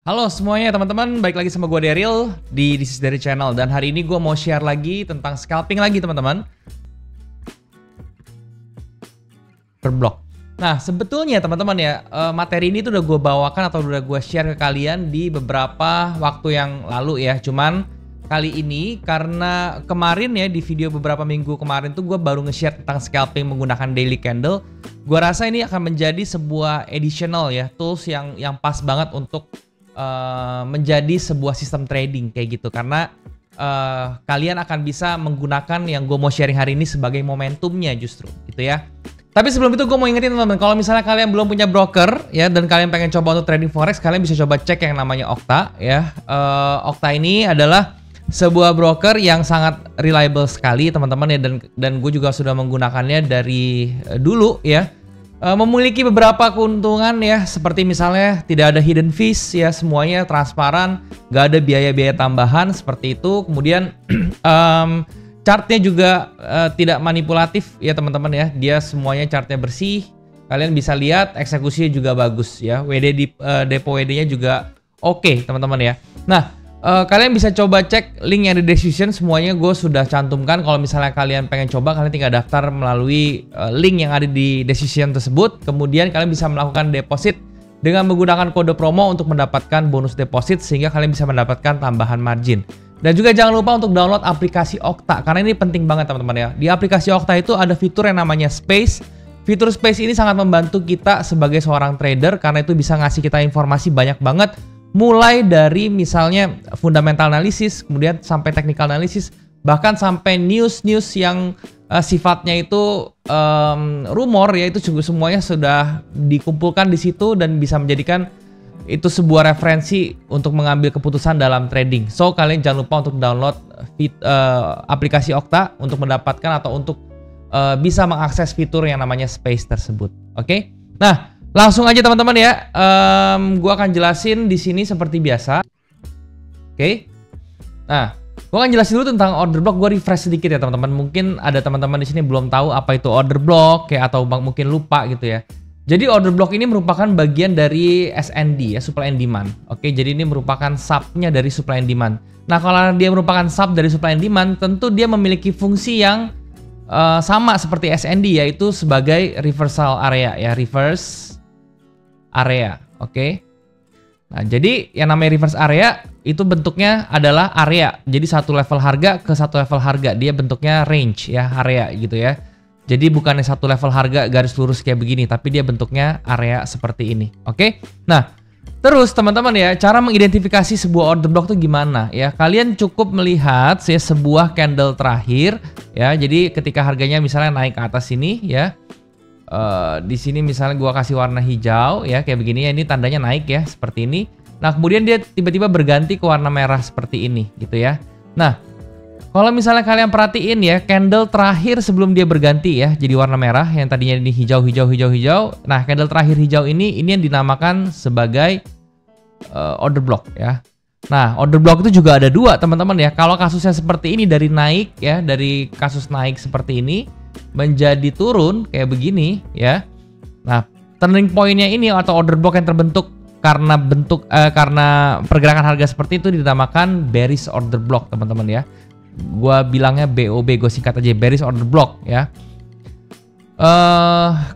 Halo semuanya teman-teman, balik lagi sama gue Daryl di This is Daryl Channel. Dan hari ini gue mau share lagi tentang scalping lagi teman-teman. Per blok. Nah sebetulnya teman-teman ya, materi ini tuh udah gue bawakan atau udah gue share ke kalian di beberapa waktu yang lalu ya. Cuman kali ini karena kemarin ya di video beberapa minggu kemarin tuh gue baru nge-share tentang scalping menggunakan daily candle. Gue rasa ini akan menjadi sebuah additional ya, tools yang pas banget untuk menjadi sebuah sistem trading kayak gitu, karena kalian akan bisa menggunakan yang gue mau sharing hari ini sebagai momentumnya justru gitu ya. Tapi sebelum itu gue mau ingetin teman-teman, kalau misalnya kalian belum punya broker ya dan kalian pengen coba untuk trading forex, kalian bisa coba cek yang namanya Okta ya. Okta ini adalah sebuah broker yang sangat reliable sekali teman-teman ya, dan gue juga sudah menggunakannya dari dulu ya. Memiliki beberapa keuntungan ya, seperti misalnya tidak ada hidden fees ya, semuanya transparan, nggak ada biaya-biaya tambahan seperti itu. Kemudian chartnya juga tidak manipulatif ya teman-teman ya, dia semuanya chartnya bersih, kalian bisa lihat eksekusinya juga bagus ya, depo WD-nya juga oke teman-teman ya. Nah kalian bisa coba cek link yang di description, semuanya gue sudah cantumkan. Kalau misalnya kalian pengen coba, kalian tinggal daftar melalui link yang ada di description tersebut. Kemudian kalian bisa melakukan deposit dengan menggunakan kode promo untuk mendapatkan bonus deposit, sehingga kalian bisa mendapatkan tambahan margin. Dan juga jangan lupa untuk download aplikasi Okta, karena ini penting banget teman-teman ya. Di aplikasi Okta itu ada fitur yang namanya Space. Fitur Space ini sangat membantu kita sebagai seorang trader, karena itu bisa ngasih kita informasi banyak banget. Mulai dari misalnya fundamental analysis, kemudian sampai technical analysis, bahkan sampai news-news yang sifatnya itu rumor ya, itu juga semuanya sudah dikumpulkan di situ dan bisa menjadikan itu sebuah referensi untuk mengambil keputusan dalam trading. So kalian jangan lupa untuk download aplikasi Okta untuk mendapatkan atau untuk bisa mengakses fitur yang namanya Space tersebut. Oke? Nah, langsung aja teman-teman ya, gue akan jelasin di sini seperti biasa. Oke. Nah, gue akan jelasin dulu tentang order block. Gue refresh sedikit ya teman-teman. Mungkin ada teman-teman di sini belum tahu apa itu order block ya, atau mungkin lupa gitu ya. Jadi order block ini merupakan bagian dari SND ya, supply and demand. Oke, jadi ini merupakan sub-nya dari supply and demand. Nah, kalau dia merupakan sub dari supply and demand, tentu dia memiliki fungsi yang sama seperti SND, yaitu sebagai reversal area ya, reverse area, oke. Nah, jadi yang namanya reverse area itu bentuknya adalah area. Jadi satu level harga ke satu level harga, dia bentuknya range ya, area gitu ya. Jadi bukannya satu level harga garis lurus kayak begini, tapi dia bentuknya area seperti ini, oke. Nah, terus teman-teman ya, cara mengidentifikasi sebuah order block itu gimana ya? Kalian cukup melihat ya sebuah candle terakhir ya. Jadi ketika harganya misalnya naik ke atas ini ya. Di sini misalnya gua kasih warna hijau ya, kayak begini ya, ini tandanya naik ya, seperti ini. Nah, kemudian dia tiba-tiba berganti ke warna merah seperti ini gitu ya. Nah, kalau misalnya kalian perhatiin ya, candle terakhir sebelum dia berganti ya jadi warna merah, yang tadinya ini hijau. Nah, candle terakhir hijau ini yang dinamakan sebagai order block ya. Nah, order block itu juga ada dua teman-teman ya. Kalau kasusnya seperti ini, dari naik ya, dari kasus naik seperti ini menjadi turun kayak begini ya. Nah, turning point-nya ini atau order block yang terbentuk karena pergerakan harga seperti itu dinamakan bearish order block teman-teman ya. Gua bilangnya BOB, gue singkat aja, bearish order block ya.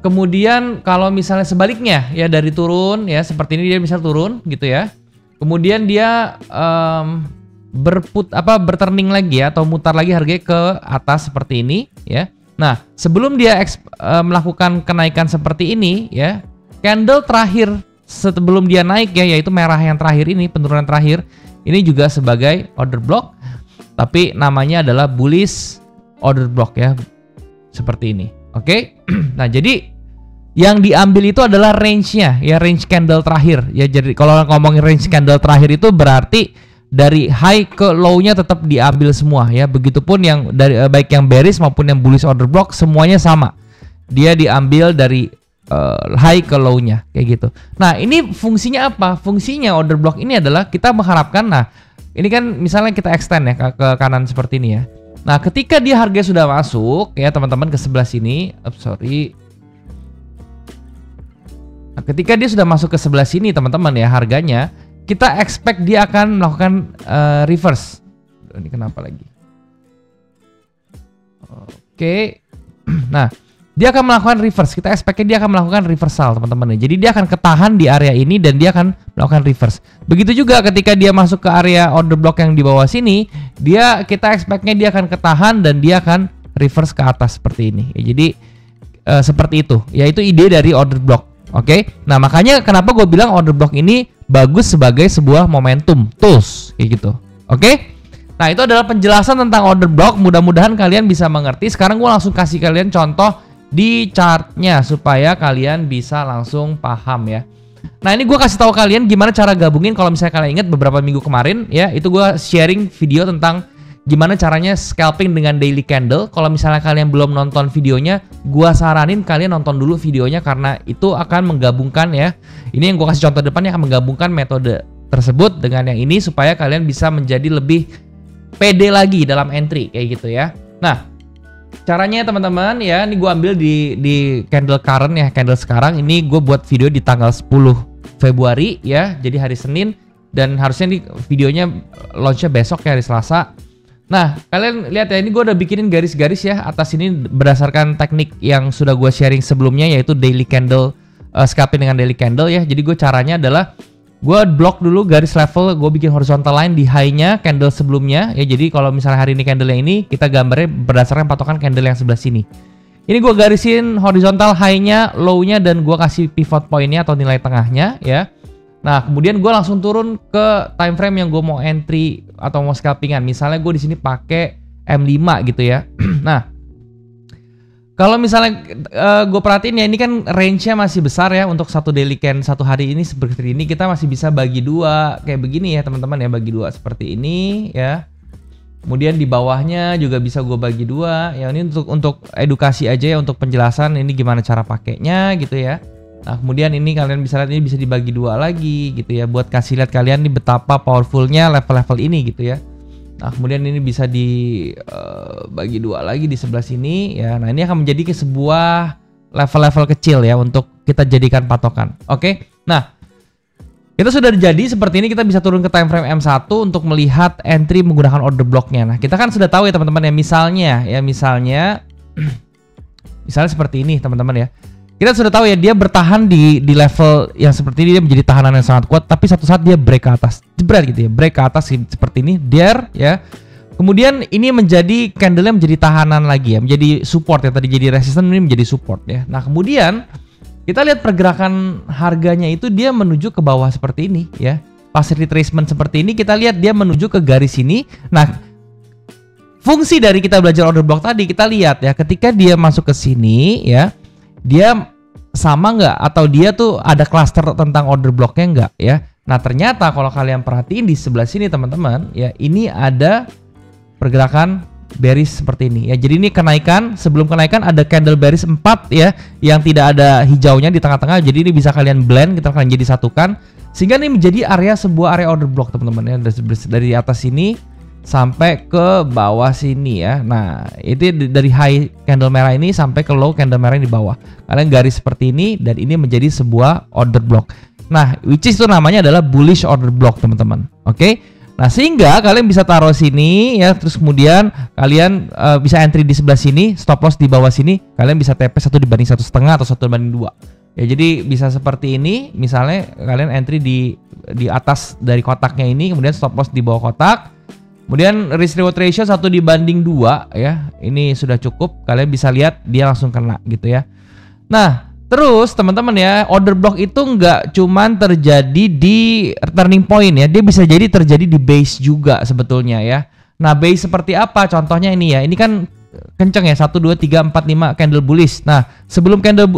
Kemudian kalau misalnya sebaliknya ya, dari turun ya seperti ini, dia misal turun gitu ya. Kemudian dia berturning lagi ya, atau mutar lagi harganya ke atas seperti ini ya. Nah, sebelum dia melakukan kenaikan seperti ini ya, candle terakhir sebelum dia naik ya, yaitu merah yang terakhir ini, penurunan terakhir, ini juga sebagai order block, tapi namanya adalah bullish order block ya, seperti ini. Oke. Nah, jadi yang diambil itu adalah range-nya ya, range candle terakhir ya. Jadi kalau ngomongin range candle terakhir itu berarti dari high ke low-nya tetap diambil semua ya. Begitupun yang dari baik yang bearish maupun yang bullish order block, semuanya sama. Dia diambil dari high ke low-nya kayak gitu. Nah, ini fungsinya apa? Fungsinya order block ini adalah kita mengharapkan, nah, ini kan misalnya kita extend ya ke kanan seperti ini ya. Nah, ketika dia harga sudah masuk ya teman-teman ke sebelah sini, Nah, ketika dia sudah masuk ke sebelah sini teman-teman ya, harganya kita expect dia akan melakukan reverse. Ini kenapa lagi? Oke. Nah, dia akan melakukan reverse. Kita expect-nya dia akan melakukan reversal, teman-teman. Jadi dia akan ketahan di area ini dan dia akan melakukan reverse. Begitu juga ketika dia masuk ke area order block yang di bawah sini, kita expect-nya dia akan ketahan dan dia akan reverse ke atas seperti ini. Ya, jadi seperti itu. Yaitu ide dari order block. Oke. Nah, makanya kenapa gue bilang order block ini bagus sebagai sebuah momentum tools kayak gitu. Oke? Nah, itu adalah penjelasan tentang order block. Mudah-mudahan kalian bisa mengerti. Sekarang gue langsung kasih kalian contoh di chartnya supaya kalian bisa langsung paham ya. Nah, ini gue kasih tahu kalian gimana cara gabungin. Kalau misalnya kalian ingat beberapa minggu kemarin ya, itu gue sharing video tentang gimana caranya scalping dengan daily candle. Kalau misalnya kalian belum nonton videonya, gue saranin kalian nonton dulu videonya karena itu akan menggabungkan ya. Ini yang gue kasih contoh depannya akan menggabungkan metode tersebut dengan yang ini supaya kalian bisa menjadi lebih pede lagi dalam entry kayak gitu ya. Nah, caranya teman-teman ya, ini gue ambil di candle current ya, candle sekarang. Ini gue buat video di tanggal 10 Februari ya, jadi hari Senin, dan harusnya nih videonya launchnya besok ya, hari Selasa. Nah, kalian lihat ya, ini gue udah bikinin garis-garis ya atas ini berdasarkan teknik yang sudah gue sharing sebelumnya, yaitu daily candle, scalping dengan daily candle ya. Jadi gue caranya adalah gue blok dulu garis level, gue bikin horizontal line di high-nya candle sebelumnya ya. Jadi kalau misalnya hari ini candle yang ini, kita gambarnya berdasarkan patokan candle yang sebelah sini. Ini gue garisin horizontal high-nya, low-nya, dan gue kasih pivot point-nya atau nilai tengahnya ya. Nah, kemudian gue langsung turun ke time frame yang gue mau entry atau mau scalpingan. Misalnya gue di sini pakai M5 gitu ya. Nah, kalau misalnya gue perhatiin ya, ini kan range-nya masih besar ya untuk satu daily candle satu hari ini seperti ini. Kita masih bisa bagi dua kayak begini ya teman-teman ya, bagi dua seperti ini ya. Kemudian di bawahnya juga bisa gue bagi dua ya. Ini untuk edukasi aja ya, untuk penjelasan ini gimana cara pakainya gitu ya. Nah, kemudian ini kalian bisa lihat, ini bisa dibagi dua lagi gitu ya, buat kasih lihat kalian nih betapa powerfulnya level-level ini gitu ya. Nah, kemudian ini bisa dibagi dua lagi di sebelah sini ya. Nah, ini akan menjadi sebuah level-level kecil ya untuk kita jadikan patokan. Oke. Nah, itu sudah jadi seperti ini. Kita bisa turun ke time frame M1 untuk melihat entry menggunakan order blocknya. Nah, kita kan sudah tahu ya teman-teman ya, misalnya seperti ini teman-teman ya. Kita sudah tahu ya, dia bertahan di level yang seperti ini, dia menjadi tahanan yang sangat kuat, tapi satu saat dia break ke atas, jebret gitu ya, break ke atas seperti ini, ya. Kemudian ini menjadi candle-nya menjadi tahanan lagi ya, menjadi support ya, tadi jadi resistance, ini menjadi support ya. Nah, kemudian kita lihat pergerakan harganya itu dia menuju ke bawah seperti ini ya. Pas retracement seperti ini, kita lihat dia menuju ke garis ini. Nah, fungsi dari kita belajar order block tadi, kita lihat ya, ketika dia masuk ke sini ya, dia sama nggak atau dia tuh ada cluster tentang order blocknya nggak ya. Nah, ternyata kalau kalian perhatiin di sebelah sini teman-teman ya, ini ada pergerakan bearish seperti ini ya. Jadi ini kenaikan, sebelum kenaikan ada candle bearish 4 ya, yang tidak ada hijaunya di tengah-tengah. Jadi ini bisa kalian blend, kita akan jadi satukan sehingga ini menjadi sebuah area order block teman-teman ya, dari atas sini sampai ke bawah sini ya. Nah, itu dari high candle merah ini sampai ke low candle merah yang di bawah. Kalian garis seperti ini dan ini menjadi sebuah order block. Nah, which is itu namanya adalah bullish order block teman-teman. Oke. Nah, sehingga kalian bisa taruh sini ya, terus kemudian kalian bisa entry di sebelah sini, stop loss di bawah sini, kalian bisa TP 1/1,5 atau 1/2. Ya, jadi bisa seperti ini. Misalnya kalian entry di atas dari kotaknya ini, kemudian stop loss di bawah kotak. Kemudian risk reward ratio 1/2 ya. Ini sudah cukup. Kalian bisa lihat dia langsung kena gitu ya. Nah, terus teman-teman ya, order block itu nggak cuman terjadi di turning point ya. Dia bisa jadi terjadi di base juga sebetulnya ya. Nah, base seperti apa? Contohnya ini ya. Ini kan kenceng ya, 1 2 3 4 5 candle bullish. Nah, sebelum candle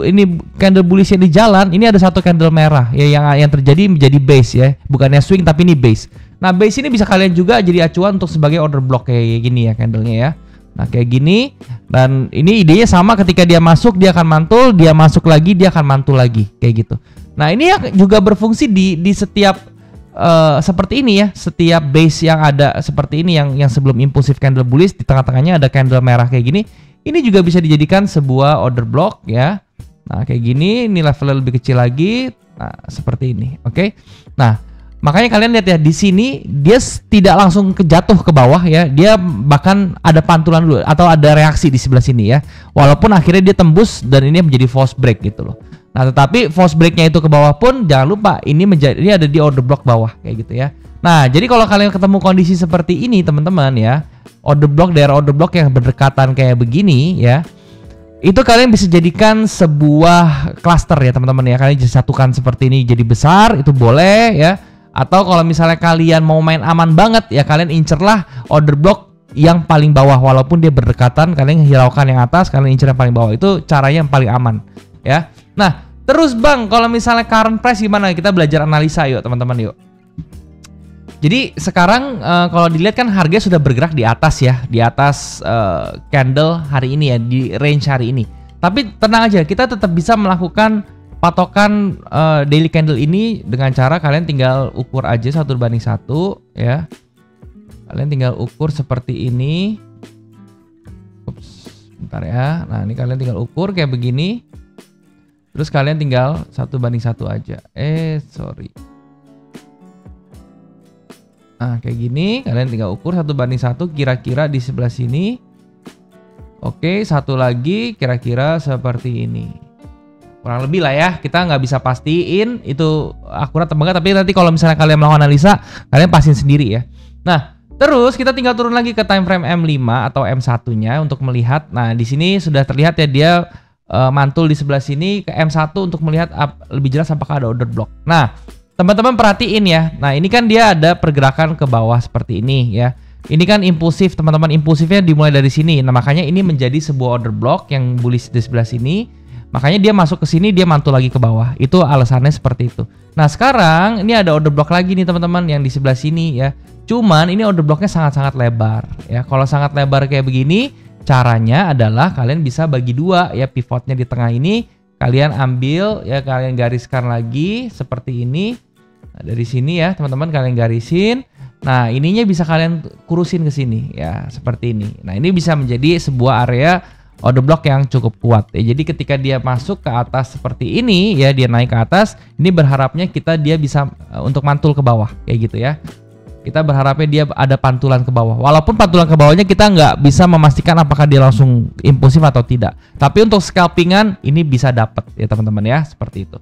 bullish ini jalan, ini ada satu candle merah ya, yang terjadi menjadi base ya. Bukannya swing tapi ini base. Nah, base ini bisa kalian juga jadi acuan untuk sebagai order block kayak gini ya candlenya ya. Nah, kayak gini, dan ini idenya sama, ketika dia masuk dia akan mantul, dia masuk lagi dia akan mantul lagi kayak gitu. Nah, ini juga berfungsi di setiap seperti ini ya, setiap base yang ada seperti ini yang sebelum impulsif candle bullish, di tengah-tengahnya ada candle merah kayak gini. Ini juga bisa dijadikan sebuah order block ya. Nah, kayak gini, ini levelnya lebih kecil lagi. Nah, seperti ini. Oke. Nah, Makanya kalian lihat ya, di sini dia tidak langsung jatuh ke bawah ya. Dia bahkan ada pantulan dulu atau ada reaksi di sebelah sini ya. Walaupun akhirnya dia tembus dan ini menjadi false break gitu loh. Nah, tetapi false breaknya itu ke bawah pun jangan lupa ini ada di order block bawah kayak gitu ya. Nah, jadi kalau kalian ketemu kondisi seperti ini teman-teman ya, daerah order block yang berdekatan kayak begini ya, itu kalian bisa jadikan sebuah cluster ya teman-teman ya. Kalian bisa satukan seperti ini jadi besar, itu boleh ya. Atau kalau misalnya kalian mau main aman banget ya, kalian incerlah order block yang paling bawah, walaupun dia berdekatan, kalian hiraukan yang atas, kalian incer yang paling bawah. Itu caranya yang paling aman ya. Nah, terus Bang, kalau misalnya current price gimana? Kita belajar analisa yuk teman-teman yuk. Jadi sekarang kalau dilihat kan harga sudah bergerak di atas ya, di atas candle hari ini ya, di range hari ini. Tapi tenang aja, kita tetap bisa melakukan patokan daily candle ini dengan cara kalian tinggal ukur aja 1:1 ya. Kalian tinggal ukur seperti ini. Ups, bentar ya. Nah, ini kalian tinggal ukur kayak begini. Terus kalian tinggal 1:1 aja. Sorry. Nah, kayak gini kalian tinggal ukur 1:1 kira-kira di sebelah sini. Oke, satu lagi kira-kira seperti ini. Kurang lebih lah ya, kita nggak bisa pastiin itu akurat atau enggak, tapi nanti kalau misalnya kalian melakukan analisa, kalian pastiin sendiri ya. Nah, terus kita tinggal turun lagi ke time frame M5 atau M1-nya untuk melihat. Nah, di sini sudah terlihat ya, dia mantul di sebelah sini ke M1 untuk melihat lebih jelas apakah ada order block. Nah, teman-teman perhatiin ya. Nah, ini kan dia ada pergerakan ke bawah seperti ini ya. Ini kan impulsif, teman-teman. Impulsifnya dimulai dari sini. Nah, makanya ini menjadi sebuah order block yang bullish di sebelah sini. Makanya dia masuk ke sini, dia mantul lagi ke bawah. Itu alasannya seperti itu. Nah, sekarang ini ada order block lagi nih teman-teman yang di sebelah sini ya. Cuman ini order blocknya sangat-sangat lebar ya. Kalau sangat lebar kayak begini, caranya adalah kalian bisa bagi dua ya, pivotnya di tengah ini. Kalian ambil ya, kalian gariskan lagi seperti ini. Nah, dari sini ya teman-teman kalian garisin. Nah, ininya bisa kalian kurusin ke sini ya, seperti ini. Nah, ini bisa menjadi sebuah area order block yang cukup kuat ya. Jadi ketika dia masuk ke atas seperti ini ya, dia naik ke atas, ini berharapnya dia bisa untuk mantul ke bawah kayak gitu ya. Kita berharapnya dia ada pantulan ke bawah. Walaupun pantulan ke bawahnya kita nggak bisa memastikan apakah dia langsung impulsif atau tidak. Tapi untuk scalpingan ini bisa dapat ya teman-teman ya, seperti itu.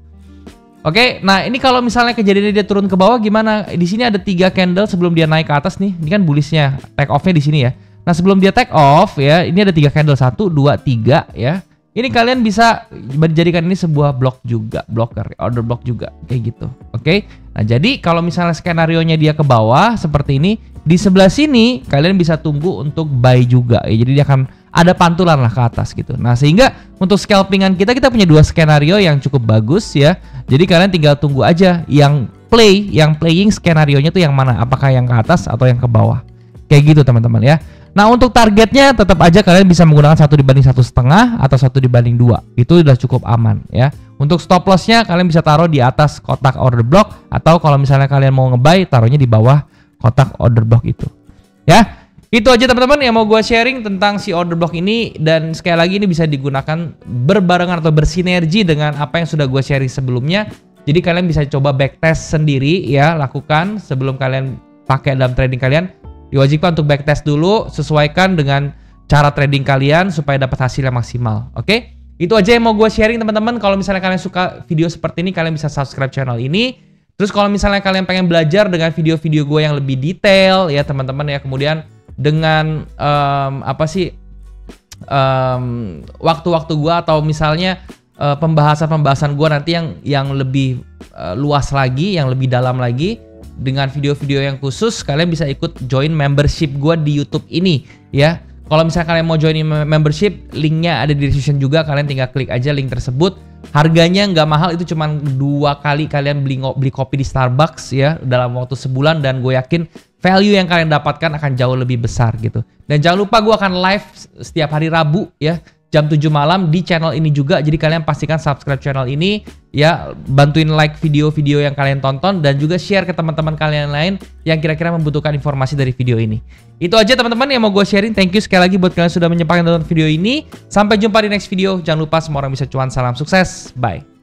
Oke, nah ini kalau misalnya kejadiannya dia turun ke bawah gimana? Di sini ada 3 candle sebelum dia naik ke atas nih. Ini kan bullishnya, take off-nya di sini ya. Nah, sebelum dia take off ya, ini ada 3 candle, 1, 2, 3 ya. Ini kalian bisa menjadikan ini sebuah block juga, blocker, order block juga kayak gitu. Oke. Nah, jadi kalau misalnya skenarionya dia ke bawah seperti ini, di sebelah sini kalian bisa tunggu untuk buy juga ya. Jadi dia akan ada pantulan lah ke atas gitu. Nah, sehingga untuk scalpingan kita punya 2 skenario yang cukup bagus ya. Jadi kalian tinggal tunggu aja yang playing skenarionya tuh yang mana, apakah yang ke atas atau yang ke bawah. Kayak gitu teman-teman ya. Nah, untuk targetnya tetap aja kalian bisa menggunakan 1:1,5 atau 1:2. Itu udah cukup aman ya. Untuk stop lossnya kalian bisa taruh di atas kotak order block, atau kalau misalnya kalian mau nge-buy taruhnya di bawah kotak order block itu. Ya, itu aja teman-teman yang mau gue sharing tentang si order block ini. Dan sekali lagi ini bisa digunakan berbarengan atau bersinergi dengan apa yang sudah gue sharing sebelumnya. Jadi kalian bisa coba backtest sendiri ya, lakukan sebelum kalian pakai dalam trading kalian. Diwajibkan untuk backtest dulu, sesuaikan dengan cara trading kalian supaya dapat hasil yang maksimal. Oke? Itu aja yang mau gue sharing teman-teman. Kalau misalnya kalian suka video seperti ini, kalian bisa subscribe channel ini. Terus kalau misalnya kalian pengen belajar dengan video-video gue yang lebih detail ya teman-teman ya, kemudian dengan waktu-waktu gue atau misalnya pembahasan-pembahasan gue nanti yang lebih luas lagi, yang lebih dalam lagi, dengan video-video yang khusus, kalian bisa ikut join membership gue di YouTube ini ya. Kalau misalnya kalian mau join membership, linknya ada di description juga. Kalian tinggal klik aja link tersebut. Harganya nggak mahal, itu cuma 2 kali kalian beli kopi di Starbucks ya dalam waktu sebulan, dan gue yakin value yang kalian dapatkan akan jauh lebih besar gitu. Dan jangan lupa gue akan live setiap hari Rabu ya, jam 7 malam di channel ini juga. Jadi kalian pastikan subscribe channel ini ya, bantuin like video-video yang kalian tonton, dan juga share ke teman-teman kalian lain yang kira-kira membutuhkan informasi dari video ini. Itu aja teman-teman yang mau gue sharing. Thank you sekali lagi buat kalian sudah menyempatkan nonton video ini. Sampai jumpa di next video. Jangan lupa semua orang bisa cuan. Salam sukses. Bye.